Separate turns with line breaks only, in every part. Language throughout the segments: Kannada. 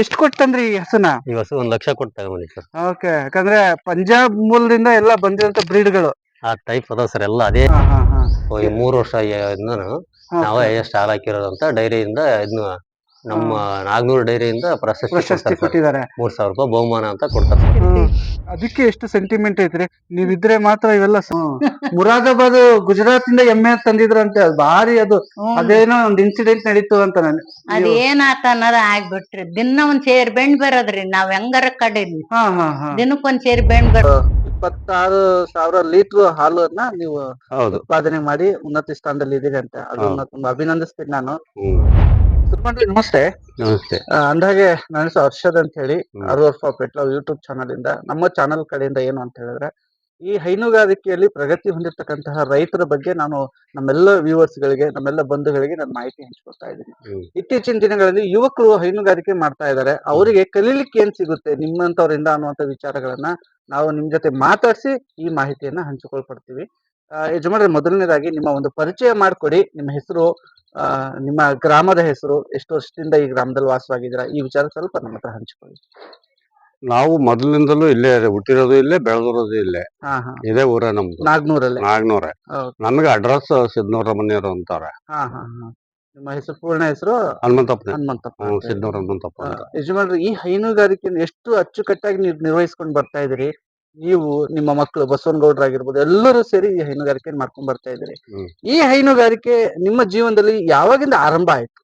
ಎಷ್ಟು ಕೊಟ್ಟಂದ್ರಿ ಈ ಹಸುನ?
ಈ ಹಸು 1,00,000 ಕೊಟ್ಟು ತಗೊಂಬಂದಿ ಸರ್.
ಓಕೆ, ಯಾಕಂದ್ರೆ ಪಂಜಾಬ್ ಮೂಲದಿಂದ ಎಲ್ಲ ಬಂದಿರಂತ ಬ್ರೀಡ್ಗಳು
ಆ ಟೈಪ್ ಅದಾವ ಸರ್ ಎಲ್ಲ ಅದೇ. ಈ 3 ವರ್ಷ ಇಂದನು ನಾವೇ ಎಷ್ಟು ಹಾಲು ಹಾಕಿರೋದು ಅಂತ ಡೈರಿಯಿಂದ ಇದನ್ನ ನಮ್ಮ ನಾಗನೂರು ಡೈರಿಯಿಂದ ಪ್ರಶಸ್ತಿ
ಕೊಟ್ಟಿದ್ದಾರೆ.
3,000 ರೂಪಾಯಿ ಬಹುಮಾನ ಅಂತ ಕೊಡ್ತಾರೆ.
ಅದಕ್ಕೆ ಎಷ್ಟು ಸೆಂಟಿಮೆಂಟ್ ಐತ್ರಿ, ನೀವಿದ್ರೆ ಮಾತ್ರ ಇವೆಲ್ಲ. ಮುರಾದಾಬಾದ್ ಗುಜರಾತ್ ಇಂದ ಎಮ್ಮೆ ತಂದಿದ್ರಂತೆ, ಅದು ಭಾರಿ ಅದು ಅದೇನೋ ಒಂದ್ ಇನ್ಸಿಡೆಂಟ್ ನಡೀತು ಅಂತ. ನಾನು
ಅದೇನಾತ ಅನ್ನೋದು ಆಗ್ಬಿಟ್ರಿ. ದಿನ ಒಂದ್ ಸೇರ್ ಬೆಂಡ್ ಬರೋದ್ರಿ, ನಾವ್ ಹೆಂಗಾರ ಕಡೀಲಿ ದಿನಕ್ಕೊಂದ್ ಸೇರ್ ಬೆಂಡ್ ಬರ.
26,000 ಲೀಟರ್ ಹಾಲನ್ನ ನೀವು ಉತ್ಪಾದನೆ ಮಾಡಿ ಉನ್ನತ ಸ್ಥಾನದಲ್ಲಿ ಇದೀರಿ ಅಂತ, ಅದನ್ನ ತುಂಬಾ ಅಭಿನಂದಿಸ್ತೀನಿ ನಾನು. ನಮಸ್ತೆ.
ನಮಸ್ತೆ.
ಅಂದಾಗೆ ನನ್ನ ಹೆಸರು ಹರ್ಷದ್ ಅಂತ ಹೇಳಿ, ಅರ್ವರ್ for pet love YouTube channel ಇಂದ, ನಮ್ಮ ಚಾನಲ್ ಕಡೆಯಿಂದ ಏನು ಅಂತ ಹೇಳಿದ್ರೆ, ಈ ಹೈನುಗಾರಿಕೆಯಲ್ಲಿ ಪ್ರಗತಿ ಹೊಂದಿರತಕ್ಕಂತಹ ರೈತರ ಬಗ್ಗೆ ನಾನು ನಮ್ಮೆಲ್ಲ ವ್ಯೂವರ್ಸ್ ಗಳಿಗೆ, ನಮ್ಮೆಲ್ಲ ಬಂಧುಗಳಿಗೆ ನಾನು ಮಾಹಿತಿ ಹಂಚ್ಕೊಳ್ತಾ ಇದ್ದೀನಿ. ಇತ್ತೀಚಿನ ದಿನಗಳಲ್ಲಿ ಯುವಕರು ಹೈನುಗಾರಿಕೆ ಮಾಡ್ತಾ ಇದ್ದಾರೆ, ಅವರಿಗೆ ಕಲೀಲಿಕ್ಕೆ ಏನ್ ಸಿಗುತ್ತೆ ನಿಮ್ಮಂತವರಿಂದ ಅನ್ನುವಂತ ವಿಚಾರಗಳನ್ನ ನಾವು ನಿಮ್ ಜೊತೆ ಮಾತಾಡಿಸಿ ಈ ಮಾಹಿತಿಯನ್ನ ಹಂಚಿಕೊಳ್ಪಡ್ತೀವಿ. ಯಜಮಾನ್ರೆ, ಮೊದಲನೇದಾಗಿ ನಿಮ್ಮ ಒಂದು ಪರಿಚಯ ಮಾಡ್ಕೊಡಿ. ನಿಮ್ಮ ಹೆಸರು, ನಿಮ್ಮ ಗ್ರಾಮದ ಹೆಸರು, ಎಷ್ಟು ವರ್ಷದಿಂದ ಈ ಗ್ರಾಮದಲ್ಲಿ ವಾಸವಾಗಿದ್ದೀರಾ, ಈ ವಿಚಾರ ಸ್ವಲ್ಪ ನಮ್ಮ ಹತ್ರ ಹಂಚಿಕೊಳ್ಳಿ.
ನಾವು ಮೊದಲಿನಿಂದಲೂ ಇಲ್ಲೇ ಹುಟ್ಟಿರೋದು ಇಲ್ಲೇ, ಬೆಳೆದಿರೋದು ಇಲ್ಲೇ. ಇದೇ ಊರ ನಮ್ದು, ನಾಗ್ನೂರ. ನಮ್ಗೆ ಅಡ್ರೆಸ್ ಸಿದ್ನೂರ ಮನೆಯವರು ಅಂತಾರೆ.
ನಿಮ್ಮ ಹೆಸರು, ಪೂರ್ಣ ಹೆಸರು?
ಹನುಮಂತಪ್ಪ. ಸಿದ್ನೂರ ಹನುಮಂತಪ್ಪ ಅಂತ.
ಯಜಮಾನ್ರು, ಈ ಹೈನುಗಾರಿಕೆಯನ್ನು ಎಷ್ಟು ಅಚ್ಚುಕಟ್ಟಾಗಿ ನೀವು ನಿರ್ವಹಿಸ್ಕೊಂಡು ಬರ್ತಾ ಇದ್ದೀರಿ? ನೀವು, ನಿಮ್ಮ ಮಕ್ಕಳು ಬಸವನಗೌಡರಾಗಿರ್ಬೋದು, ಎಲ್ಲರೂ ಸೇರಿ ಈ ಹೈನುಗಾರಿಕೆ ಮಾಡ್ಕೊಂಡ್ ಬರ್ತಾ ಇದ್ದೀರಿ. ಈ ಹೈನುಗಾರಿಕೆ ನಿಮ್ಮ ಜೀವನದಲ್ಲಿ ಯಾವಾಗಿಂದ ಆರಂಭ ಆಯ್ತು?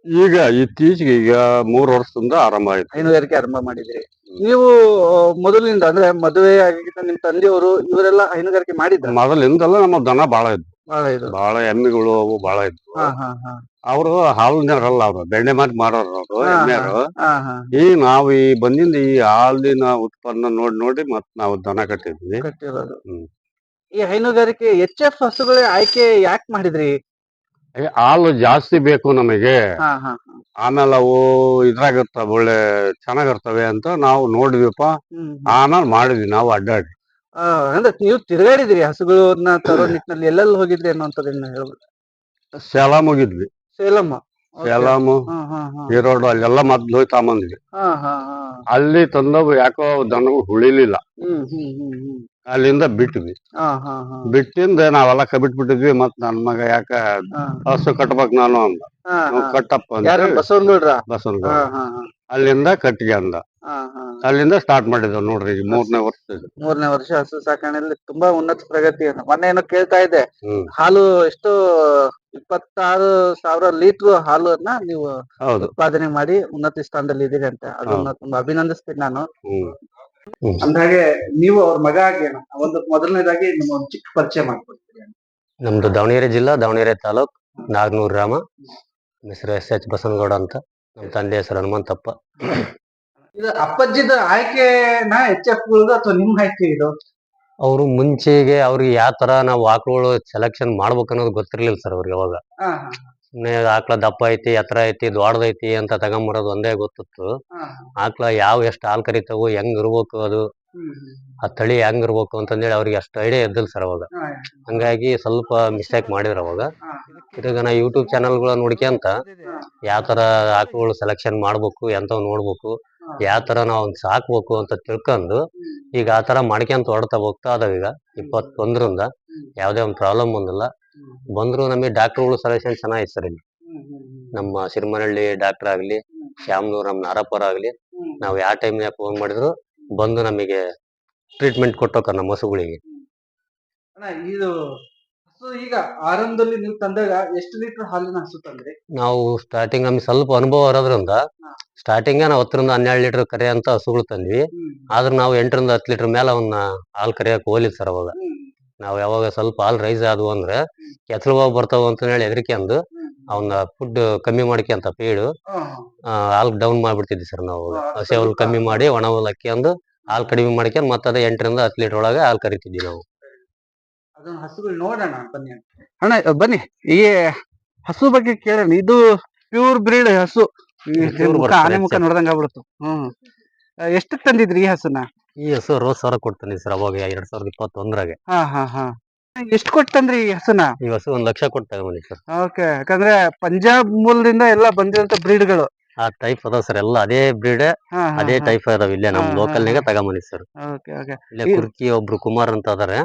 ಈಗ ಇತ್ತೀಚೆಗೆ, ಈಗ 3 ವರ್ಷದಿಂದ ಆರಂಭ ಆಯ್ತು
ಹೈನುಗಾರಿಕೆ ಆರಂಭ ಮಾಡಿದ್ರಿ. ನೀವು ಮೊದಲಿನಿಂದ, ಅಂದ್ರೆ ಮದುವೆ ಆಗಿದ್ದ ನಿಮ್ ತಂದೆಯವರು ಇವರೆಲ್ಲ ಹೈನುಗಾರಿಕೆ ಮಾಡಿದ್ರು?
ಮೊದಲಿಂದಲ್ಲ ನಮ್ಮ ದನ ಬಾಳ ಇದ್ವು, ಬಾಳ ಎಮ್ಮೆಗಳು ಅವು ಬಾಳ ಇದ್ವು. ಅವರು ಹಾಲಿನವರಲ್ಲ, ಅವ್ರು ಬೆಣ್ಣೆ ಮಾರೋರು, ಅವರು ಎಮ್ಮೆಯವರು. ಈಗ ನಾವು ಈ ಬಂದಿಂದ ಈ ಹಾಲಿನ ಉತ್ಪನ್ನ ನೋಡಿ ಮತ್ ನಾವು ದನ ಕಟ್ಟಿದ್ವಿ.
ಈ ಹೈನುಗಾರಿಕೆ HF ಹಸುಗಳ ಆಯ್ಕೆ ಯಾಕೆ ಮಾಡಿದ್ರಿ?
ಹಾಲು ಜಾಸ್ತಿ ಬೇಕು ನಮಗೆ, ಆಮೇಲೆ ಅವು ಇದ್ರಾಗಿರ್ತಾವ, ಒಳ್ಳೆ ಚೆನ್ನಾಗಿರ್ತವೆ ಅಂತ ನಾವು ನೋಡಿದ್ವಿಪ್ಪ. ಆಮೇಲೆ ಮಾಡಿದ್ವಿ ನಾವು ಅಡ್ಡಾಡಿ.
ಅಂದ್ರೆ ನೀವು ತಿರುಗಾಡಿದ್ರಿ ಹಸುಗಳನ್ನ ತರೋ ನಿಟ್ಟಿನಲ್ಲಿ, ಎಲ್ಲೆಲ್ಲಿ ಹೋಗಿದ್ರಿ ಅನ್ನೋಂಥದ್ದನ್ನ ಹೇಳ್ಬೋದು.
ಸೇಲಂ ಹೋಗಿದ್ವಿ, ಸೇಲಂ, ಈರೋಡು, ಅಲ್ಲೆಲ್ಲ ಮೊದ್ಲು ಹೋಗಿ ತಗೊಂಬಂದ್ವಿ. ಅಲ್ಲಿ ತಂದವು ಯಾಕೋ ದನಗಳು ಹುಳಿಲಿಲ್ಲ, ಅಲ್ಲಿಂದ ಬಿಟ್ವಿ. ಬಿಟ್ಟಿಂದ ನಾವೆಲ್ಲ ಬಿಟ್ಬಿಟ್ಟಿದ್ವಿ. ಮತ್ ನನ್ ಮಗ ಯಾಕ ಹಸು ಕಟ್ಬೇಕ್ ನಾನು ಅಂದ. ಕಟ್ಟಪ್ಪ ಬಸವನಗೌಡ. ಅಲ್ಲಿಂದ ಕಟ್ಟಿಗೆ ಅಂದ. ಅಲ್ಲಿಂದ ಸ್ಟಾರ್ಟ್ ಮಾಡಿದ್ವಿ ನೋಡ್ರಿ, 3ನೇ ವರ್ಷ
ಹಸು ಸಾಕಣೆಯಲ್ಲಿ ತುಂಬಾ ಉನ್ನತ ಪ್ರಗತಿ. ಮೊನ್ನೆ ಏನೋ ಕೇಳ್ತಾ ಇದ್ದೆ, ಹಾಲು ಎಷ್ಟು 26,000 ಲೀಟರ್ ಹಾಲನ್ನ ನೀವು ಉತ್ಪಾದನೆ ಮಾಡಿ ಉನ್ನತ ಸ್ಥಾನದಲ್ಲಿ ಇದೀರಿ ಅಂತ, ಅದನ್ನ ತುಂಬಾ ಅಭಿನಂದಿಸ್ತೀನಿ ನಾನು. ಅಂದಾಗೆ ನೀವು ಅವ್ರ ಮಗ ಆಗಿ ಒಂದು ಮೊದಲನೇದಾಗಿ ನಿಮ್ಮ ಒಂದು ಚಿಕ್ಕ ಪರಿಚಯ ಮಾಡ್ಕೊಡ್ತೀರಿ?
ನಮ್ದು ದಾವಣಗೆರೆ ಜಿಲ್ಲಾ, ದಾವಣಗೆರೆ ತಾಲೂಕ್, ನಾಗನೂರ್ ಗ್ರಾಮ. ಹೆಸರು SH ಬಸವನಗೌಡ ಅಂತ. ನಮ್ಮ ತಂದೆ ಹೆಸರು ಹನುಮಂತಪ್ಪ.
ಇದು ಅಪ್ಪಾಜಿದ ಆಯ್ಕೆನ HF ಅಥವಾ ನಿಮ್ಮ ಆಯ್ಕೆ ಇದು?
ಅವರು ಮುಂಚೆಗೆ ಅವ್ರಿಗೆ ಯಾವ ತರ ನಾವು ಆಕಳುಗಳು ಸೆಲೆಕ್ಷನ್ ಮಾಡ್ಬೇಕು ಅನ್ನೋದು ಗೊತ್ತಿರ್ಲಿಲ್ಲ ಸರ್ ಅವ್ರಿಗೆ. ಅವಾಗ ಸುಮ್ಮನೆ ಆಕಳ ದಪ್ಪ ಐತಿ, ಎತ್ತರ ಐತಿ, ದೊಡ್ಡದೈತಿ ಅಂತ ತಗೊಂಬರೋದು ಒಂದೇ ಗೊತ್ತಿತ್ತು. ಆಕಳ ಎಷ್ಟು ಹಾಲು ಕರಿತಾವು, ಹೆಂಗ್ ಇರ್ಬೇಕು, ಅದು ಆ ತಳಿ ಹೆಂಗ್ ಇರ್ಬೇಕು ಅಂತಂದೇಳಿ ಅವ್ರಿಗೆ ಅಷ್ಟು ಐಡಿಯಾ ಇದ್ದಿಲ್ಲ ಸರ್ ಅವಾಗ. ಹಂಗಾಗಿ ಸ್ವಲ್ಪ ಮಿಸ್ಟೇಕ್ ಮಾಡಿದ್ರು ಅವಾಗ. ಈಗ ನಾ ಯೂಟ್ಯೂಬ್ ಚಾನಲ್ಗಳ ನೋಡ್ಕೊಂತ ಯಾವ ತರ ಆಕಳುಗಳು ಸೆಲೆಕ್ಷನ್ ಮಾಡ್ಬೇಕು, ಎಂತವ್ ನೋಡ್ಬೇಕು, ಯಾವ ತರ ನಾವ್ ಸಾಕ್ಬೇಕು ಅಂತ ತಿಳ್ಕೊಂಡು ಈಗ ಆ ತರ ಮಾಡ್ಕೊಂತ ಹೋಗ್ತಾ ಅದಾವ. ಈಗ 21ರಿಂದ ಯಾವ್ದೇ ಒಂದ್ ಪ್ರಾಬ್ಲಮ್ ಬಂದಿಲ್ಲ. ಬಂದ್ರು ನಮಗೆ ಡಾಕ್ಟರ್ಗಳು ಸಜೆಷನ್ ಚೆನ್ನಾಗಿತ್ತು ಸರ್. ಇಲ್ಲಿ ನಮ್ಮ ಸಿರಿಮನಹಳ್ಳಿ ಡಾಕ್ಟರ್ ಆಗ್ಲಿ, ಶ್ಯಾಮನೂರ್ ನಮ್ಮ ನಾರಪ್ಪರ ಆಗ್ಲಿ, ನಾವ್ ಯಾವ ಟೈಮ್ನಾಗ ಫೋನ್ ಮಾಡಿದ್ರು ಬಂದು ನಮಗೆ ಟ್ರೀಟ್ಮೆಂಟ್ ಕೊಟ್ಟೋಕ ನಮ್ಮ ಹಸುಗಳಿಗೆ.
ಇದು ಹಸು ಈಗ ಆರಂಭದಲ್ಲಿ ನೀವು ತಂದಾಗ ಎಷ್ಟು ಲೀಟರ್ ಹಾಲಿನ ಹಸು ತಂದ್ರಿ?
ನಾವು ಸ್ಟಾರ್ಟಿಂಗ್ ನಮ್ಗೆ ಸ್ವಲ್ಪ ಅನುಭವ ಇರೋದ್ರಿಂದ ಸ್ಟಾರ್ಟಿಂಗ್ ನಾವು 10ರಿಂದ 12 ಲೀಟರ್ ಕರೆಯಂತ ಹಸುಗಳು ತಂದ್ವಿ. ಆದ್ರೆ ನಾವು 8ರಿಂದ 10 ಲೀಟರ್ ಮೇಲೆ ಅವನ್ನ ಹಾಲು ಕರೆಯಕ್ ಹೋಗ್ಲಿಲ್ಲ ಸರ್ ಅವಾಗ. ನಾವ್ ಯಾವಾಗ ಸ್ವಲ್ಪ ಹಾಲ್ ರೈಸ್ ಆದ್ವು ಅಂದ್ರೆ ಕೆಚ್ಚಲುವಾಗಿ ಬರ್ತಾವ ಅಂತ ಹೇಳಿ ಹೆದರಿಕೆ ಅಂದು ಅವನ್ನ ಫುಡ್ ಕಮ್ಮಿ ಮಾಡ್ಕೊಂತ ಫೀಡ್ ಹಾಲ್ ಡೌನ್ ಮಾಡ್ಬಿಡ್ತಿದ್ವಿ ಸರ್ ನಾವು. ಹಸಿ ಹುಲ್ ಕಮ್ಮಿ ಮಾಡಿ ಒಣ ಹುಲ್ ಹಾಕ್ಯಂದು ಹಾಲ್ ಕಡಿಮೆ ಮಾಡ್ಕೊಂಡ್ ಮತ್ತೆ ಅದೇ 8ರಿಂದ 10 ಲೀಟರ್ ಒಳಗೆ ಹಾಲ್ ಕರಿತಿದ್ವಿ ನಾವು.
ಅದನ್ನ ಹಸುಗಳು ನೋಡೋಣ ಬನ್ನಿ ಅಣ್ಣ, ಬನ್ನಿ. ಈ ಹಸು ಬಗ್ಗೆ ಕೇಳೋಣ. ಇದು ಪ್ಯೂರ್ ಬ್ರೀಡ್ ಹಸು, ಆನೆ ಮುಖ ನೋಡ್ದಂಗ ಆಗ್ಬಿಡ್ತು. ಎಷ್ಟಕ್ ತಂದಿದ್ರಿ ಈ ಹಸುನ?
ಈ ಹಸು 60,000 ಕೊಡ್ತಾನೆ ಸರ್ ಅವಾಗ 2021ರಾಗೆ.
ಎಷ್ಟು ಕೊಟ್ಟಂದ್ರಿ ಈ ಹಸುನ?
ಈ ಹಸು 1,00,000 ಕೊಟ್ಟು ತಗೊಂಬಂದಿ ಸರ್.
ಓಕೆ, ಯಾಕಂದ್ರೆ ಪಂಜಾಬ್ ಮೂಲದಿಂದ ಎಲ್ಲ ಬಂದಿರಂತ ಬ್ರೀಡ್ಗಳು
ಆ ಟೈಪ್ ಅದಾವ ಸರ್ ಎಲ್ಲ ಅದೇ ಬ್ರೀಡ್ ಅದೇ ಟೈಪ್ ಅದಾವ ಇಲ್ಲೇ ನಮ್ ಲೋಕಲ್ನಾಗ ತಗೊಂಬಂದಿ ಸರ್. ಇಲ್ಲೇ ಕುರ್ಕಿ ಒಬ್ರು ಕುಮಾರ್ ಅಂತ ಅದಾರೆ,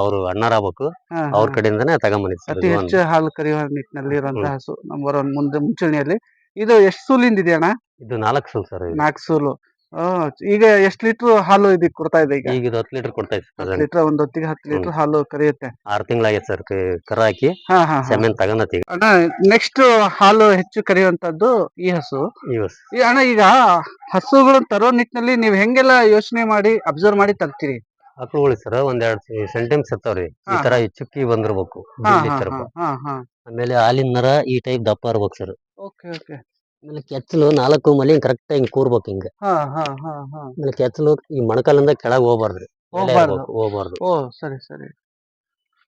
ಅವ್ರು ಅಣ್ಣರಾಗ್ಬೇಕು, ಅವ್ರ ಕಡೆಯಿಂದಾನೆ ತಗೊಂಬಂದಿದ್ ಸರ್.
ಅತಿ ಹೆಚ್ಚು ಹಾಲು ಕರೆಯುವ ನಿಟ್ಟಿನಲ್ಲಿ ಇರುವಂತಹ ಹಸು ನಂಬರ್ 1 ಮುಂದೆ ಮುಂಚೂಣಿಯಲ್ಲಿ. ಇದು ಎಷ್ಟು ಸೂಲಿಂದ ಇದೆ ಅಣ್ಣ?
ಇದು 4 ಸೂಲ್ ಸರ್.
4 ಸೂಲು. ಈಗ ಎಷ್ಟು ಲೀಟರ್ ಹಾಲು ಇದಕ್ಕೆ ಕೊಡ್ತಾ ಇದೆ? ಈಗ
ಇದು 10 ಲೀಟರ್ ಕೊಡ್ತಾ ಇದೆ.
10 ಲೀಟರ್ ಒಂದ್ ಹೊತ್ತಿಗೆ 10 ಲೀಟರ್ ಹಾಲು ಕರೆಯುತ್ತೆ.
6 ತಿಂಗಳಾಗೈತೆ ಸರ್ ಕರ ಹಾಕಿ. ಸೆಮೆನ್ ತಗೊಂಡತಿ.
ಅಣ್ಣ ನೆಕ್ಸ್ಟ್ ಹಾಲು ಹೆಚ್ಚು ಕರೆಯುವಂತದ್ದು ಈ ಹಸು. ಅಣ್ಣ ಈಗ ಹಸುಗಳು ತರೋ ನಿಟ್ಟಿನಲ್ಲಿ ನೀವ್ ಹೆಂಗೆಲ್ಲ ಯೋಚನೆ ಮಾಡಿ ಅಬ್ಸರ್ವ್ ಮಾಡಿ ತರ್ತೀರಿ?
ಆಕಳುಗಳು ಸರ್ ಒಂದೆರಡು ಸೆಂಟೆನ್ಸ್ ಇರ್ತಾವ್ರಿ, ಈ ತರ ಚುಕ್ಕಿ ಬಂದಿರ್ಬೇಕು, ಆಮೇಲೆ ಹಾಲಿನ ನರ ಈ ಟೈಪ್ ದಪ್ಪ ಇರ್ಬೇಕು ಸರ್. ಆಮೇಲೆ ಕೆಚ್ಚಲು 4 ಮಲಿ ಕರೆಕ್ಟ್ ಹಿಂಗ್ ಕೂರ್ಬೇಕು ಹಿಂಗ. ಆಮೇಲೆ ಕೆಚ್ಚಲು ಈ ಮೊಣಕಾಲಿಂದ ಕೆಳಗ್ ಹೋಗ್ಬಾರ್ದ್ರಿ, ಹೋಗ್ಬಾರ್ದು.
ಓ ಸರಿ ಸರಿ.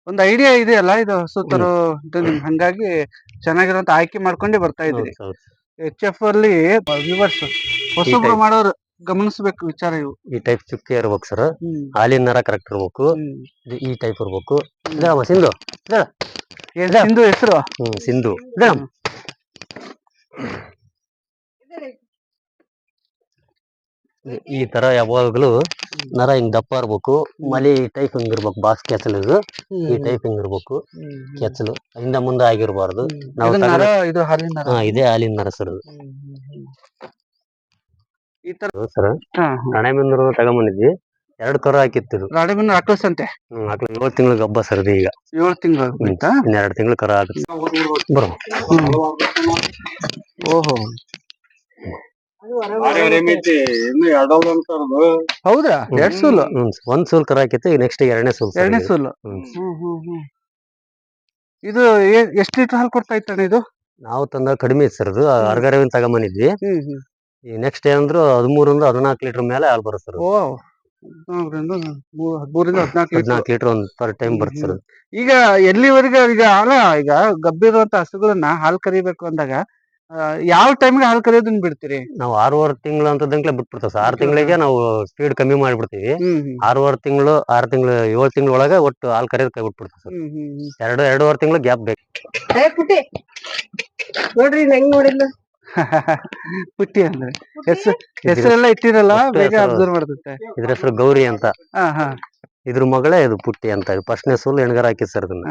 ಒಂದ್ ಐಡಿಯಾ ಇದೆಯಲ್ಲ ಇದು ಹಸು ತರೋ, ಹಂಗಾಗಿ ಚೆನ್ನಾಗಿರುವಂತ ಆಯ್ಕೆ ಮಾಡ್ಕೊಂಡೇ ಬರ್ತಾ ಇದ್ರಿ. HF ಅಲ್ಲಿ ವ್ಯೂವರ್ಸ್ ಹೊಸಬ್ರು ಮಾಡೋರು ಗಮನಿಸಬೇಕು ವಿಚಾರ ಇವು.
ಈ ಟೈಪ್ ಚುಕ್ಕಿ ಇರ್ಬೇಕು ಸರ್, ಹಾಲಿನ ನರ ಕರೆಕ್ಟ್ ಇರ್ಬೇಕು, ಈ ಟೈಪ್ ಇರ್ಬೇಕು. ಸಿಂಧು
ಸಿಂಧು ಹೆಸರು?
ಸಿಂಧು. ಈ ತರ ಯಾವಾಗ್ಲೂ ನರ ಹಿಂಗ್ ದಪ್ಪ ಇರ್ಬೇಕು, ಮಲಿ ಈ ಟೈಪ್ ಹಿಂಗ್ ಇರ್ಬೇಕು, ಬಾಕ್ಸ್ ಕೆಚ್ಚಲು ಈ ಟೈಪ್ ಹಿಂಗ್ ಇರ್ಬೇಕು ಕೆಚ್ಚಲು, ಹಿಂದ ಮುಂದೆ ಆಗಿರ್ಬಾರ್ದು. ಇದೇ ಹಾಲಿನ ನರ ಸರ್. ಸರ್ ರಾಣೆಬೆನ್ನೂರು ತಗೊಂಬಂದಿದ್ವಿ, 2 ಕರು ಹಾಕಿತ್ತು.
ರಾಣೆಬೆನ್ನೂರು ಆಕಳ್ಸಂತೆ
7 ತಿಂಗಳ ಗಬ್ಬ ಸರ್. ಈಗ
7 ತಿಂಗಳು,
2 ತಿಂಗಳು ಕರ ಆಗುತ್ತೆ ಬರೋ.
ಓಹೋ ಹೌದಾ? 2 ಸೂಲು?
1 ಸೂಲ್ ಕರ ಹಾಕಿತ್ತು, ನೆಕ್ಸ್ಟ್ 2ನೇ ಸೂಲ್.
2ನೇ ಸೂಲು. ಇದು ಎಷ್ಟು ಲೀಟರ್ ಹಾಲು ಕೊಡ್ತಾ ಇತ್ತಾನೆ ಇದು?
ನಾವು ತಂದ ಕಡಿಮೆ ಇತ್ತು ಸರ್, ಅದು ಅರ್ಗರವಿನ ತಗೊಂಬಂದಿದ್ವಿ. ಈ ನೆಕ್ಸ್ಟ್ ಏನಂದ್ರು 13 ರಿಂದ 14 ಲೀಟರ್ ಮೇಲೆ ಹಾಲು ಬರುತ್ತೆ ಸರ್. 14 ಲೀಟರ್ ಒಂದು ಪರ್ ಟೈಮ್ ಬರುತ್ತೆ ಸರ್.
ಈಗ ಎಲ್ಲಿವರೆಗೆ ಈಗ ಗಬ್ಬಿರುವಂತ ಹಸುಗಳನ್ನ ಹಾಲು ಕರಿಬೇಕು ಅಂದಾಗ ಯಾವ ಟೈಮ್ಗೆ ಹಾಲು ಕರಿಯೋದನ್ನ ಬಿಡ್ತೀರಿ?
ನಾವು 6 ತಿಂಗಳು ಅಂತದಂಕ್ಲೆ ಬಿಟ್ಬಿಡ್ತೇವೆ ಸರ್. 6 ತಿಂಗಳಿಗೆ ನಾವು ಸ್ಪೀಡ್ ಕಮ್ಮಿ ಮಾಡ್ಬಿಡ್ತೀವಿ. 6 ತಿಂಗಳು 7 ತಿಂಗಳ ಒಳಗೆ ಒಟ್ಟು ಹಾಲು ಕರಿಯೋದ್ ಕೈ ಬಿಟ್ಬಿಡ್ತೇವೆ ಸರ್. 2.5 ತಿಂಗಳು ಗ್ಯಾಪ್ ಬೇಕು.
ನೋಡ್ರಿ ಹೆಂಗ್ ನೋಡಿಲ್ಲ
ಪುಟ್ಟಿ ಅಂದ್ರೆ ಹೆಸರೆಲ್ಲ ಇಟ್ಟಿರಲ್ಲ, ಬೇಗ ಅಬ್ಸರ್ವ್ ಮಾಡ್ತೈತೆ.
ಇದ್ರ ಹೆಸರು ಗೌರಿ ಅಂತ. ಇದ್ರ ಮಗಳೇ ಇದು ಪುಟ್ಟಿ ಅಂತ. ಫಸ್ಟ್ನೇ ಸೂಲ್ ಹೆಣ್ಗಾರ ಹಾಕಿದ್ ಸರ್ ಇದನ್ನ.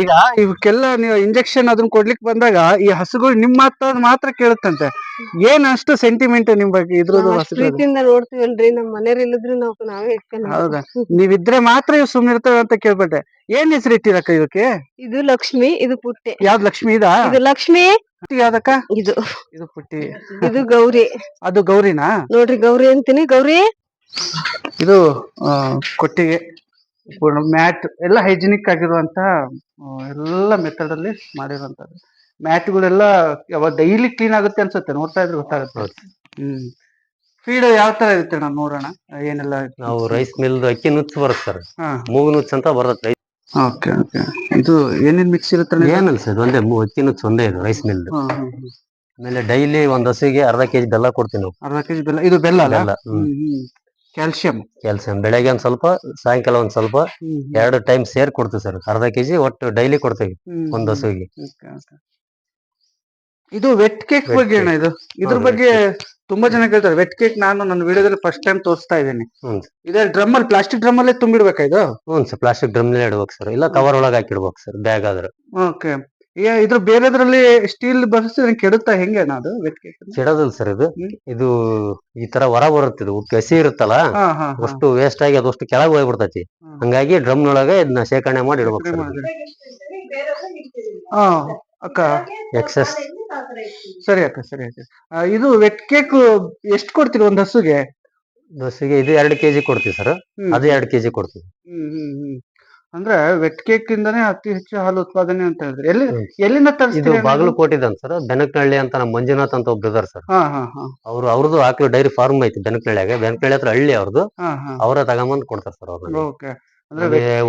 ಈಗ ಇವಕ್ಕೆಲ್ಲ ನೀವು ಇಂಜೆಕ್ಷನ್ ಅದನ್ನ ಕೊಡ್ಲಿಕ್ಕೆ ಬಂದಾಗ ಈ ಹಸುಗಳು ನಿಮ್ ಮಾತ್ರ ಕೇಳುತ್ತಂತೆ. ಏನ್ ಅಷ್ಟು ಸೆಂಟಿಮೆಂಟ್ ನಿಮ್ ಬಗ್ಗೆ ಇದ್ರದ್ದು?
ಪ್ರೀತಿಯಿಂದ ನೋಡ್ತೀವಲ್ರಿ, ನಮ್ ಮನೆಯವ್ರು ಇಲ್ಲಿದ್ರು ನಾವೇ ಇಟ್ಕೊಂಡು.
ಹೌದಾ? ನೀವಿದ್ರೆ ಮಾತ್ರ ಇವ್ ಸುಮ್ಮನೆ ಇರ್ತವೆ ಅಂತ ಕೇಳ್ಪಟ್ಟೆ. ಏನ್ ಹೆಸರು ಇಟ್ಟಿರಕ್ಕ ಇವಕ್ಕೆ?
ಇದು ಲಕ್ಷ್ಮಿ, ಇದು ಪುಟ್ಟಿ.
ಯಾವ್ದು ಲಕ್ಷ್ಮಿ? ಇದು
ಲಕ್ಷ್ಮಿ.
ಯಾವ್ದಕ್ಕ?
ಇದು
ಪುಟ್ಟಿ.
ಇದು ಗೌರಿ.
ಅದು ಗೌರಿನಾ?
ನೋಡ್ರಿ ಗೌರಿ ಅಂತೀನಿ. ಗೌರಿ
ಇದು ಕೊಟ್ಟಿಗೆ ಮ್ಯಾಟ್ ಎಲ್ಲ ಹೈಜಿನಿಕ್ ಆಗಿರುವಂತ ಎಲ್ಲ ಮೆಥಡ್ ಅಲ್ಲಿ ಮಾಡಿರುವಂತದ್ದು. ಮ್ಯಾಟ್ಗಳೆಲ್ಲ ಡೈಲಿ ಕ್ಲೀನ್ ಆಗುತ್ತೆ ಅನ್ಸುತ್ತೆ, ನೋಡ್ತಾ ಇದ್ರೆ ಗೊತ್ತಾಗುತ್ತೆ. ಫೀಡ್ ಯಾವ ತರ ಇರುತ್ತೆ ನಾನು ನೋಡೋಣ. ಏನೆಲ್ಲ
ನಾವು ರೈಸ್ ಮಿಲ್ ಅಕ್ಕಿ ನುಚ್ಚು ಬರುತ್ತೆ ಸರ್, ಮೂಗು ನುಚ್ಚು ಅಂತ ಬರುತ್ತೆ.
Okay okay. ಇದು ಏನೇನ್ ಮಿಕ್ಸ್ ಇರುತ್ತೆ?
ಏನಲ್ಲ ಸರ್, ಒಂದೇ ಅಕ್ಕಿ ನುಚ್ಚು ಒಂದೇ ಇದು ರೈಸ್ ಮಿಲ್. ಆಮೇಲೆ ಡೈಲಿ ಒಂದ್ ಹಸುಗೆ 1/2 kg ಬೆಲ್ಲ ಕೊಡ್ತೀವಿ ನಾವು.
1/2 kg ಬೆಲ್ಲ? ಇದು ಬೆಲ್ಲ ಅಲ್ಲ? ಕ್ಯಾಲ್ಸಿಯಂ. ಬೆಳಗ್ಗೆ ಒಂದ್ ಸ್ವಲ್ಪ, ಸಾಯಂಕಾಲ ಒಂದ್ ಸ್ವಲ್ಪ, 2 ಟೈಮ್ ಸೇರ್ ಕೊಡ್ತೀವಿ ಸರ್. 1/2 kg ಒಟ್ಟು ಡೈಲಿ ಕೊಡ್ತೀವಿ ಒಂದ್ ಹಸುವಿಗೆ. ಇದು ವೆಟ್ ಕೇಕ್ ಬಗ್ಗೆ ಅಣ್ಣ, ಇದ್ರ ಬಗ್ಗೆ ತುಂಬಾ ಜನ ಕೇಳ್ತಾರೆ. ವೆಟ್ ಕೇಕ್ ನಾನು ನನ್ನ ವಿಡಿಯೋದಲ್ಲಿ ಫಸ್ಟ್ ಟೈಮ್ ತೋರಿಸ್ತಾ ಇದ್ದೀನಿ. ಇದೇ ಡ್ರಮ್ ಅಲ್ಲಿ, ಪ್ಲಾಸ್ಟಿಕ್ ಡ್ರಮ್ ಅಲ್ಲೇ ತುಂಬಿಡ್ಬೇಕಾ ಇದು?
ಸರ್, ಪ್ಲಾಸ್ಟಿಕ್ ಡ್ರಮ್ ನಲ್ಲಿ ಇಡ್ಬೇಕು ಸರ್, ಇಲ್ಲ ಕವರ್ ಒಳಗೆ ಹಾಕಿಡ್ಬೇಕು ಸರ್, ಬ್ಯಾಗ್ ಆದ್ರೆ.
ಓಕೆ. ಇದ್ರ ಬೇರೆದ್ರಲ್ಲಿ ಸ್ಟೀಲ್ ಬಳಸಿದ್ರೆ ಕೆಡುತ್ತಾ ಹೆಂಗೆ ಅಣ್ಣ ಅದು ವೆಟ್ ಕೇಕ್?
ಕೆಡೋದಿಲ್ಲ ಸರ್, ಇದು ಈ ತರ ಹೊರ ಬರುತ್ತೆ. ಇದು ಹಸಿ ಇರುತ್ತಲ್ಲ, ಅಷ್ಟು ವೇಸ್ಟ್ ಆಗಿ ಅದಷ್ಟು ಕೆಳಗೆ ಹೋಗ್ಬಿಡ್ತೈತಿ. ಹಂಗಾಗಿ ಡ್ರಮ್ ನೊಳಗೆ ಇದನ್ನ ಶೇಖರಣೆ ಮಾಡಿ ಇಡ್ಬೇಕು ಸರ್.
ಅಕ್ಕ
ಎಕ್ಸೆಸ್.
ಸರಿ ಅಕ್ಕ, ಸರಿ ಅಕ್ಕ. ಇದು ವೆಟ್ ಕೇಕ್ ಎಷ್ಟು ಕೊಡ್ತೀರಿ ಒಂದ್ ಹಸುಗೆ?
ಇದು 2 kg ಕೊಡ್ತೀವಿ ಸರ್, ಅದು 2 kg ಕೊಡ್ತೀವಿ.
ಅಂದ್ರೆ ವೆಟ್ ಕೇಕ್ ಇಂದಾನೆ ಅತಿ ಹೆಚ್ಚು ಹಾಲು ಉತ್ಪಾದನೆ ಅಂತ ಹೇಳಿದ್ರೆ ಎಲ್ಲಿಂದ ತರಿಸ್ತೀರಿ?
ಇದು ಬಾಗಲಕೋಟೆದಂತ ಸರ್, ಬೆನಕನಹಳ್ಳಿ ಅಂತ ನಮ್ಮ ಮಂಜುನಾಥ್ ಅಂತ ಒಬ್ರು ಇದಾರೆ ಸರ್. ಅವ್ರದ್ದು ಆಕಳು ಡೈರಿ ಫಾರ್ಮ್ ಐತಿ ಬೆನಕನಹಳ್ಳಿಯಾಗ. ಬೆನಕನಹಳ್ಳಿ ಹತ್ರ ಹಳ್ಳಿ ಅವ್ರದ್ದು. ಅವರ ತಗೊಂಬಂದ್ ಕೊಡ್ತಾರೆ ಸರ್ ಅವ್ರನ್ನ.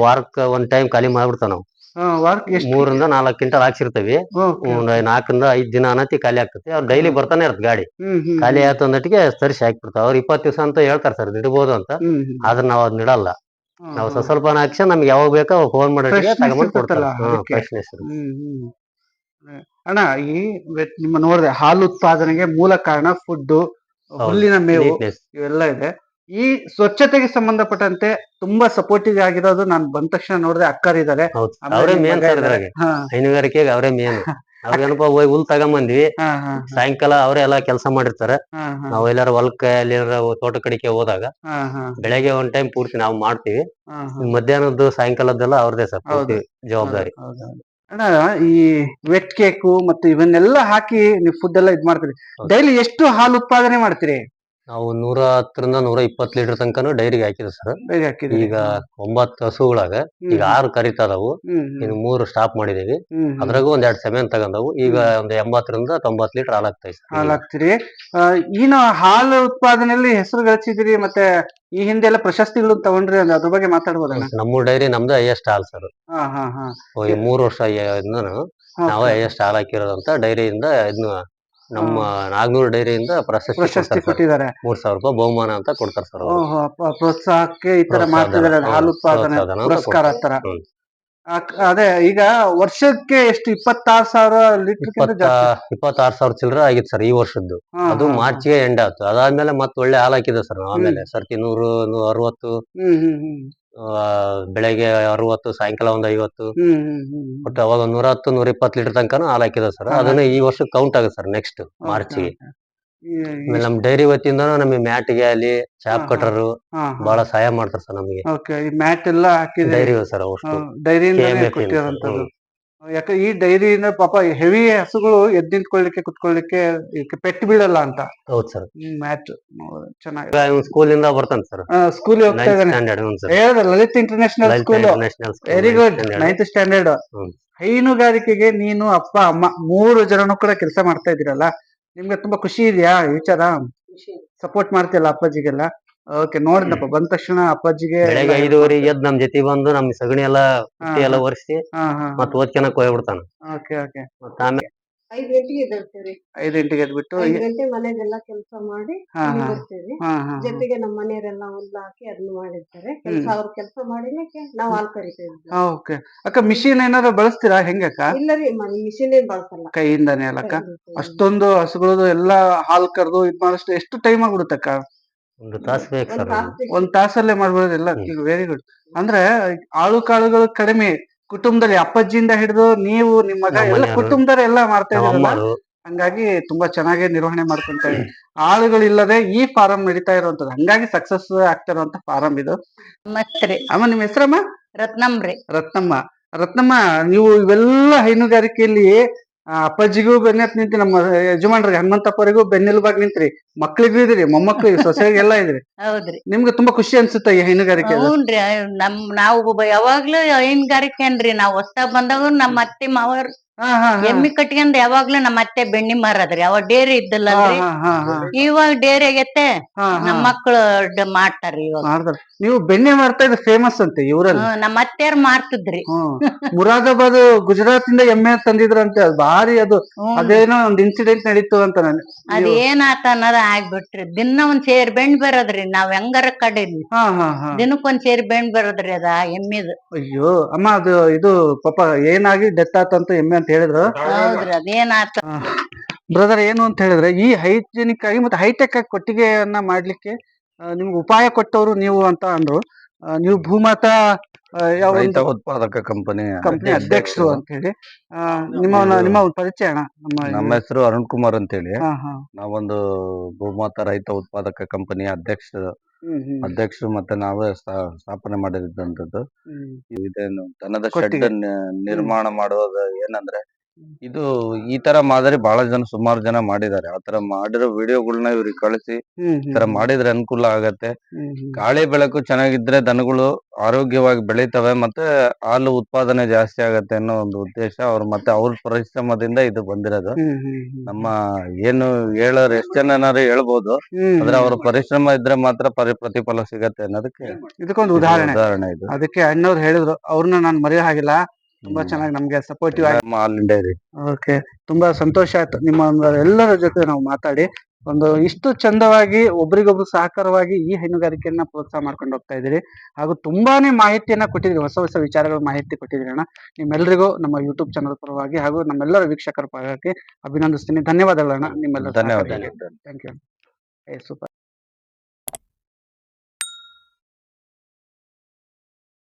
ವಾರಕ್ಕೆ 1 ಟೈಮ್ ಖಾಲಿ ಮಾಡ್ಬಿಡ್ತಾವ ನಾವು. 3 ರಿಂದ 4 ಕ್ವಿಂಟಲ್ ಹಾಕ್ಸಿರ್ತೀವಿ. 4 ರಿಂದ 5 ದಿನ ಅನ್ನತಿ ಖಾಲಿ ಆಗ್ತದೆ. ಅವ್ರು ಡೈಲಿ ಬರ್ತಾನೆ ಇರುತ್ತೆ ಗಾಡಿ. ಖಾಲಿ ಆಯ್ತು ಅಂದಟ್ಟಿಗೆ ತರಿಸಿ ಹಾಕ್ಬಿಡ್ತಾವ. ಅವ್ರು 20 ದಿವಸ ಅಂತ ಹೇಳ್ತಾರೆ ಸರ್, ಇಡ್ಬೋದು ಅಂತ. ಆದ್ರೆ ನಾವ್ ಅದನ್ನ ಇಡಲ್ಲ. ನಾವು ಸ್ವಲ್ಪ ಹಾಕ್ಸಿ ನಮ್ಗೆ ಯಾವಾಗ ಬೇಕೋ ಫೋನ್ ಮಾಡಿ ತಗೊಂಡ್ಬಂದು ಕೊಡ್ತಾರೆ.
ಅಣ್ಣ ಈ ನಿಮ್ಮ ನೋಡಿದ್ರೆ ಹಾಲು ಉತ್ಪಾದನೆಗೆ ಮೂಲ ಕಾರಣ ಫುಡ್, ಹುಲ್ಲಿನ ಮೇವು
ನೀಟ್ನೆಸ್.
ಇವೆಲ್ಲ ಇದೆ. ಈ ಸ್ವಚ್ಛತೆಗೆ ಸಂಬಂಧಪಟ್ಟಂತೆ ತುಂಬಾ ಸಪೋರ್ಟಿವ್ ಆಗಿರೋದು ನಾನು ಬಂದ ತಕ್ಷಣ ನೋಡಿದ್ರೆ ಅಕ್ಕರಿದ್ದಾರೆ.
ಹೌದು
ಆಮೇಲೆ
ಅವರೇ
ನಿಮ್
ಮೇನ್
ಮಗ
ಸರ್
ಇದ್ದಾರೆ.
ಇದ್ರಾಗೆ.
ಹಾ
ಹೈನುಗಾರಿಕೆಗೆ ಅವರೇ ಮೇನ್. ಅವ್ರಿಗೇನಪ್ಪ ಹೋಗಿ ಹುಲ್ ತಗೊಂಬಂದ್ವಿ,
ಹಾ ಹಾ
ಸಾಯಂಕಾಲ ಅವರೇ ಎಲ್ಲಾ ಕೆಲಸ ಮಾಡಿರ್ತಾರೆ.
ಹಾ ಹಾ
ನಾವ್ ಎಲ್ಲಾರ ಹೊಲಕ್ಕೆ ಅಲ್ಲಿ ತೋಟ ಕಡಿಕೆ ಹೋದಾಗ
ಹಾ ಹಾ
ಬೆಳಗ್ಗೆ ಒಂದ್ ಟೈಮ್ ಪೂರ್ತಿ ನಾವು ಮಾಡ್ತೀವಿ.
ಹಾ ಹಾ
ಮಧ್ಯಾಹ್ನದ್ದು ಸಾಯಂಕಾಲದ್ದೆಲ್ಲ ಅವ್ರದೇ ಸರ್ ಪೂರ್ತಿ ಜವಾಬ್ದಾರಿ.
ಹೌದೌದು. ಅಣ್ಣ ಈ ವೆಟ್ ಕೇಕು ಮತ್ತು ಇವನ್ನೆಲ್ಲ ಹಾಕಿ ನೀವು ಫುಡ್ ಎಲ್ಲ ಇದ್ ಮಾಡ್ತೀರಿ.
ಹೌದು.
ಡೈಲಿ ಎಷ್ಟು ಹಾಲು ಉತ್ಪಾದನೆ ಮಾಡ್ತೀರಿ?
ನಾವು 110 ರಿಂದ 120 ಲೀಟರ್ ತನಕನು ಡೈರಿಗೆ ಹಾಕಿದ್ವಿ ಸರ್.
ಡೈಲಿ ಹಾಕಿದ್ರಿ?
ಈಗ 9 ಹಸುಗಳಾಗ ಈಗ 6 ಕರಿತಾದವು, ಇನ್ನು 3 ಸ್ಟಾಪ್ ಮಾಡಿದೀವಿ. ಅದ್ರಾಗೂ ಒಂದ್ 2 ಸೆಮೆನ್ ತಗೊಂಡವು. ಈಗ ಒಂದ್ 80 ರಿಂದ 90 ಲೀಟರ್ ಹಾಲ್ ಆಗ್ತೈತೆ
ಹಾಲು ಹಾಕ್ತಿರಿ. ಏನು ಹಾಲು ಉತ್ಪಾದನೆಯಲ್ಲಿ ಹೆಸರು ಗಳಿಸಿದಿರಿ, ಮತ್ತೆ ಈ ಹಿಂದೆ ಎಲ್ಲ ಪ್ರಶಸ್ತಿಗಳು ತಗೊಂಡ್ರಿ, ಅದ್ರ ಬಗ್ಗೆ ಮಾತಾಡ್ಬೋದಣ್ಣ?
ನಮ್ಮ ಡೈರಿ ನಮ್ದು ಹೈಯೆಸ್ಟ್ ಹಾಲ್ ಸರ್.
ಹಾ ಹಾ ಹಾ
ಈ 3 ವರ್ಷ ಇಂದನು ನಾವೇ ಹೈಯೆಸ್ಟ್ ಹಾಲ್ ಹಾಕಿರೋದಂತ ಡೈರಿಯಿಂದ ಇದನ್ನ ನಮ್ಮ ನಾಗನೂರ್ ಡೈರಿಯಿಂದ
ಪ್ರಶಸ್ತಿ ಕೊಟ್ಟಿದ್ದಾರೆ.
3000 ರೂಪಾಯಿ ಬಹುಮಾನ ಅಂತ ಕೊಡ್ತಾರೆ ಸರ್.
ಓಹೋ, ಪ್ರೋತ್ಸಾಹಕ್ಕೆ ಈ ತರ ಮಾಡ್ತಿದಾರೆ ಹಾಲು ಉತ್ಪಾದನೆ ಪುರಸ್ಕಾರ ತರ. ಅದೇ ಈಗ ವರ್ಷಕ್ಕೆ ಎಷ್ಟು 26,000 ಲೀಟರ್
26,000 ಚಿಲ್ಲರೆ ಆಗಿತ್ತು ಸರ್ ಈ ವರ್ಷದ್ದು. ಅದು ಮಾರ್ಚ್ಗೆ ಎಂಡ್ ಆಯ್ತು. ಅದಾದ್ಮೇಲೆ ಮತ್ತೆ ಒಳ್ಳೆ ಹಾಲ್ ಹಾಕಿದೆ ಸರ್. ಆಮೇಲೆ ಸರ್ತಿ 160, ಬೆಳಗ್ಗೆ 60, ಸಾಯಂಕಾಲ ಒಂದ್ 50, ಒಟ್ಟು ಅವಾಗ 110, 120 ಲೀಟರ್ ತನಕ ಹಾಲ್ ಹಾಕಿದ ಸರ್. ಅದನ್ನ ಈ ವರ್ಷ ಕೌಂಟ್ ಆಗುತ್ತೆ ಸರ್ ನೆಕ್ಸ್ಟ್ ಮಾರ್ಚ್ಗೆ. ಆಮೇಲೆ ನಮ್ ಡೈರಿ ವತಿಯಿಂದ ನಮಗೆ ಮ್ಯಾಟ್ಗೆ ಅಲ್ಲಿ ಚಾಪ್ ಕಟ್ರರು ಬಹಳ ಸಹಾಯ ಮಾಡ್ತಾರೆ ಸರ್ ನಮಗೆ.
ಈ ಮ್ಯಾಟ್ ಎಲ್ಲ ಹಾಕಿದ್ರೆ
ಡೈರಿ ಸರ್ ಅಷ್ಟು
ಡೈರಿಯಿಂದ ಕೊಟ್ಟಿರೋಂಥದ್ದು. ಯಾಕೆ ಈ ಡೈರಿಯಿಂದ ಪಾಪ ಹೆವಿ ಹಸುಗಳು ಎದ್ದು ನಿಂತ್ಕೊಳ್ಳಿಕ್ಕೆ ಕುತ್ಕೊಳ್ಳಿಕ್ಕೆ ಪೆಟ್ಟು ಬೀಳಲ್ಲ ಅಂತ.
ಹೌದು ಸರ್.
ಮ್ಯಾಟ್ ಚೆನ್ನಾಗಿ
ಸ್ಕೂಲಿಂದ ಬರ್ತಾನೆ ಸರ್.
ಸ್ಕೂಲ್ ಹೋಗ್ತಾ ಇದ್ದಾನೆ. Lalit international school. Very good. 9th standard. ಹೈನುಗಾರಿಕೆಗೆ ನೀನು ಅಪ್ಪ ಅಮ್ಮ 3 ಜನನು ಕೂಡ ಕೆಲಸ ಮಾಡ್ತಾ ಇದ್ದೀರಲ್ಲ, ನಿಮ್ಗೆ ತುಂಬಾ ಖುಷಿ ಇದೆಯಾ ಈ ವಿಚಾರ? ಸಪೋರ್ಟ್ ಮಾಡ್ತಿಯಲ್ಲ ಅಪ್ಪಾಜಿಗೆಲ್ಲ? ಓಕೆ, ನೋಡಿದ್ನಪ್ಪ ಬಂದ ತಕ್ಷಣ ಅಪ್ಪಾಜಿಗೆ
ಬೆಳಗ್ಗೆ 5:30 ಎದ್ದು ನಮ್ ಜೊತೆ ಬಂದು ನಮ್ ಸಗಣಿ ಎಲ್ಲ ಒರೆಸಿ ಮತ್ ಓದ್ಕೊಳಕ್ ಹೋಗ್ಬಿಡ್ತಾನ.
Okay okay.
ಆಮೇಲೆ
5 ಗಂಟೆಗೆ ಎದ್ದೇಳ್ತೀವಿ.
5 ಗಂಟೆಗೆ ಎದ್ಬಿಟ್ಟು
5 ಗಂಟೆ ಮನೆಗೆಲ್ಲ ಕೆಲಸ ಮಾಡಿ ಬರ್ತೀವಿ. ಜೊತೆಗೆ ನಮ್ಮ ಮನೆಯವರೆಲ್ಲ ಹುಲ್ಲು ಹಾಕಿ ಅದನ್ನ ಮಾಡಿರ್ತಾರೆ. ಅವ್ರ ಕೆಲಸ ಮಾಡಿನಕ್ಕೆ ನಾವು ಹಾಲು ಕರಿತೇವೆ.
ಓಕೆ ಅಕ್ಕ, ಮಿಷಿನ್ ಏನಾದ್ರು ಬಳಸ್ತೀರಾ ಹೆಂಗಕ್ಕ?
ಇಲ್ಲ ರೀ, ಮಿಷಿನ್ ಏನ್ ಬಳಸಲ್ಲ,
ಕೈಯಿಂದಾನೇ ಅಲ್ಲಕ್ಕ? ಅಷ್ಟೊಂದು ಹಸುಗಳದು ಎಲ್ಲಾ ಹಾಲ್ ಕರೆದು ಇದ್ ಮಾಡಷ್ಟು ಎಷ್ಟು ಟೈಮ್ ಆಗ್ಬಿಡುತ್ತಕ್ಕ?
1 ತಾಸು ಬೇಕು ಸರ್.
1 ತಾಸಲ್ಲೇ ಮಾಡ್ಬೋದೆಲ್ಲ. Very good. ಅಂದ್ರೆ ಆಳು ಕಾಳುಗಳು ಕಡಿಮೆ, ಕುಟುಂಬದಲ್ಲಿ ಅಪ್ಪಾಜಿಯಿಂದ ಹಿಡಿದು ನೀವು ನಿಮ್ಮ ಮಗ ಎಲ್ಲ ಕುಟುಂಬದವ್ರು ಎಲ್ಲ ಮಾಡ್ತಾ ಇದ್ದೀರಲ್ಲ, ಹಂಗಾಗಿ ತುಂಬಾ ಚೆನ್ನಾಗಿ ನಿರ್ವಹಣೆ ಮಾಡ್ಕೊಂತ ಇದ್ದೀವಿ. ಆಳುಗಳಿಲ್ಲದೆ ಈ ಫಾರಂ ನಡೀತಾ ಇರುವಂತದ್ದು, ಹಂಗಾಗಿ ಸಕ್ಸಸ್ ಆಗ್ತಾ ಇರುವಂತ ಫಾರಂ ಇದು. ಅಮ್ಮ, ನಿಮ್ಮ ಹೆಸರಮ್ಮ?
ರತ್ನಮ್ರಿ.
ರತ್ನಮ್ಮ. ರತ್ನಮ್ಮ, ನೀವು ಇವೆಲ್ಲ ಹೈನುಗಾರಿಕೆಯಲ್ಲಿ ಅಪ್ಪಾಜಿಗೂ ಬೆನ್ನೆತ್ ನಿಂತ್ರಿ, ನಮ್ಮ ಯಜಮಾನ್ರಿಗೆ ಹನುಮಂತಪ್ಪರಿಗೂ ಬೆನ್ನೆಲುಬಾಗಿ ನಿಂತ್ರಿ, ಮಕ್ಳಿಗೂ ಇದ್ರಿ, ಮೊಮ್ಮಕ್ಳಿಗೆ, ಸೊಸೆಗೆಲ್ಲ ಇದ್ರಿ.
ಹೌದ್ರಿ.
ನಿಮ್ಗೆ ತುಂಬಾ ಖುಷಿ ಅನ್ಸುತ್ತೆ ಈ ಹೈನುಗಾರಿಕೆ?
ಹ್ಞೂನ್ರಿ. ನಾವು ಯಾವಾಗ್ಲೂ ಹೈನುಗಾರಿಕೆನ್ರಿ. ನಾವ್ ಹೊಸ್ದಾಗ್ ಬಂದಾಗ ನಮ್ಮ ಅತ್ತಿ ಮಾವರು ಎಮ್ಮಿ ಕಟ್ಕೊಂಡ್ ಯಾವಾಗ್ಲೂ ನಮ್ಮ ಅತ್ತೆ ಬೆಣ್ಣಿ ಮಾರದ್ರಿ. ಅವಾಗ ಡೇರಿ ಇದ್ದಲ್ಲಲ್ರಿ, ಇವಾಗ ಡೇರಿ ಆಗೈತೆ. ನಮ್ಮ ಮಕ್ಳು ಮಾಡ್ತಾರ್ರಿ ಇವಾಗ.
ಮಾಡ್ತಾರೆ. ನೀವು ಬೆಣ್ಣೆ ಮಾಡ್ತಾ ಇದ್ರೆ ಫೇಮಸ್ ಅಂತೆ ಇವರಲ್ಲಿ.
ನಮ್ಮ ಅತ್ತೆಯರ್ ಮಾರ್ತಿದ್ರಿ.
ಮುರಾದಾಬಾದ್ ಗುಜರಾತ್ ಇಂದ ಎಮ್ಮೆ ತಂದಿದ್ರಂತೆ. ಅದು ಭಾರಿ, ಅದು ಅದೇನೋ ಒಂದ್ ಇನ್ಸಿಡೆಂಟ್ ನಡೀತು ಅಂತ.
ಅದೇನಾತ ಅನ್ನೋದ ಆಗ್ಬಿಟ್ರಿ. ದಿನ ಒಂದ್ ಸೇರ್ ಬೆಣ್ ಬರೋದ್ರಿ. ನಾವ್ ಹೆಂಗಾರ ಕಡಿಲಿ ದಿನಕ್ಕೊಂದ್ ಸೇರ್ ಬೆಣ್ ಬರೋದ್ರಿ ಅದ ಎಮ್ಮಿದು.
ಅಯ್ಯೋ ಅಮ್ಮ, ಅದು ಇದು ಪಾಪ ಏನಾಗಿ ಡೆತ್ ಆತಂತ ಎಮ್ಮೆ ಅಂತ ಹೇಳಿದ್ರು.
ಹೌದ್ರಿ, ಅದೇನಾತ
ಬ್ರದರ್. ಏನು ಅಂತ ಹೇಳಿದ್ರೆ, ಈ ಹೈಜಿನಿಕ್ ಆಗಿ ಮತ್ತೆ ಹೈಟೆಕ್ ಆಗಿ ಕೊಟ್ಟಿಗೆಯನ್ನ ಮಾಡ್ಲಿಕ್ಕೆ ನಿಮ್ಗೆ ಉಪಾಯ ಕೊಟ್ಟವರು ನೀವು ಅಂತ ಅಂದ್ರು. ನೀವು ಭೂಮಾತಾ
ಉತ್ಪಾದಕ ಕಂಪನಿ
ಅಧ್ಯಕ್ಷರು ಅಂತ ಹೇಳಿ, ನಿಮ್ಮ ಪರಿಚಯ ಅಣ್ಣ?
ನಮ್ಮ ಹೆಸರು ಅರುಣ್ ಕುಮಾರ್ ಅಂತ ಹೇಳಿ. ನಾವೊಂದು ಭೂಮಾತಾ ರೈತ ಉತ್ಪಾದಕ ಕಂಪನಿ ಅಧ್ಯಕ್ಷರು ಮತ್ತೆ ನಾವೇ ಸ್ಥಾಪನೆ ಮಾಡಿದಂತದ್ದು. ಇದೇನು ದನದ ಶೆಡ್ ನಿರ್ಮಾಣ ಮಾಡುವಾಗ ಏನಂದ್ರೆ, ಇದು ಈ ತರ ಮಾದರಿ ಬಹಳ ಜನ, ಸುಮಾರು ಜನ ಮಾಡಿದ್ದಾರೆ. ಆತರ ಮಾಡಿರೋ ವಿಡಿಯೋಗಳನ್ನ ಇವ್ರಿಗೆ ಕಳಿಸಿ ಈ ತರ ಮಾಡಿದ್ರೆ ಅನುಕೂಲ ಆಗತ್ತೆ. ಗಾಳಿ ಬೆಳಕು ಚೆನ್ನಾಗಿದ್ರೆ ದನಗಳು ಆರೋಗ್ಯವಾಗಿ ಬೆಳಿತವೆ, ಮತ್ತೆ ಹಾಲು ಉತ್ಪಾದನೆ ಜಾಸ್ತಿ ಆಗತ್ತೆ ಅನ್ನೋ ಒಂದು ಉದ್ದೇಶ ಮತ್ತೆ ಅವ್ರ ಪರಿಶ್ರಮದಿಂದ ಇದು ಬಂದಿರೋದು. ನಮ್ಮ ಏನು ಹೇಳೋರು ಎಷ್ಟ್ ಜನನಾರು ಹೇಳ್ಬೋದು, ಆದ್ರೆ ಅವ್ರ ಪರಿಶ್ರಮ ಇದ್ರೆ ಮಾತ್ರ ಪ್ರತಿಫಲ ಸಿಗತ್ತೆ ಅನ್ನೋದಕ್ಕೆ
ಇದಕ್ಕೊಂದು ಉದಾಹರಣೆ ಇದು. ಅದಕ್ಕೆ ಅಣ್ಣವ್ರು ಹೇಳಿದ್ರು, ಅವ್ರನ್ನ ನಾನು ಮರೆಯೋ ಹಾಗಿಲ್ಲ. ತುಂಬಾ ಚೆನ್ನಾಗಿ ನಮ್ಗೆ ಸಪೋರ್ಟಿವ್ ಆಗಿ.
ಆಲ್ ಇಂಡಿಯಾ ರೀ.
ಓಕೆ, ತುಂಬಾ ಸಂತೋಷ ಆಯ್ತು ನಿಮ್ಮ ಎಲ್ಲರ ಜೊತೆ ನಾವು ಮಾತಾಡಿ. ಒಂದು ಇಷ್ಟು ಚಂದವಾಗಿ ಒಬ್ರಿಗೊಬ್ರು ಸಹಕಾರವಾಗಿ ಈ ಹೈನುಗಾರಿಕೆಯನ್ನ ಪ್ರೋತ್ಸಾಹ ಮಾಡ್ಕೊಂಡು ಹೋಗ್ತಾ ಇದ್ದೀರಿ ಹಾಗೂ ತುಂಬಾನೇ ಮಾಹಿತಿಯನ್ನ ಕೊಟ್ಟಿದ್ರಿ, ಹೊಸ ಹೊಸ ವಿಚಾರಗಳ ಮಾಹಿತಿ ಕೊಟ್ಟಿದ್ರಿ ಅಣ್ಣ. ನಿಮ್ಮೆಲ್ಲರಿಗೂ ನಮ್ಮ ಯೂಟ್ಯೂಬ್ ಚಾನಲ್ ಪರವಾಗಿ ಹಾಗೂ ನಮ್ಮೆಲ್ಲರ ವೀಕ್ಷಕರ ಪರವಾಗಿ ಅಭಿನಂದಿಸ್ತೀನಿ. ಧನ್ಯವಾದಗಳಣ್ಣ ನಿಮ್ಮೆಲ್ಲ.
ಧನ್ಯವಾದ.
Thank you. ಸೂಪರ್.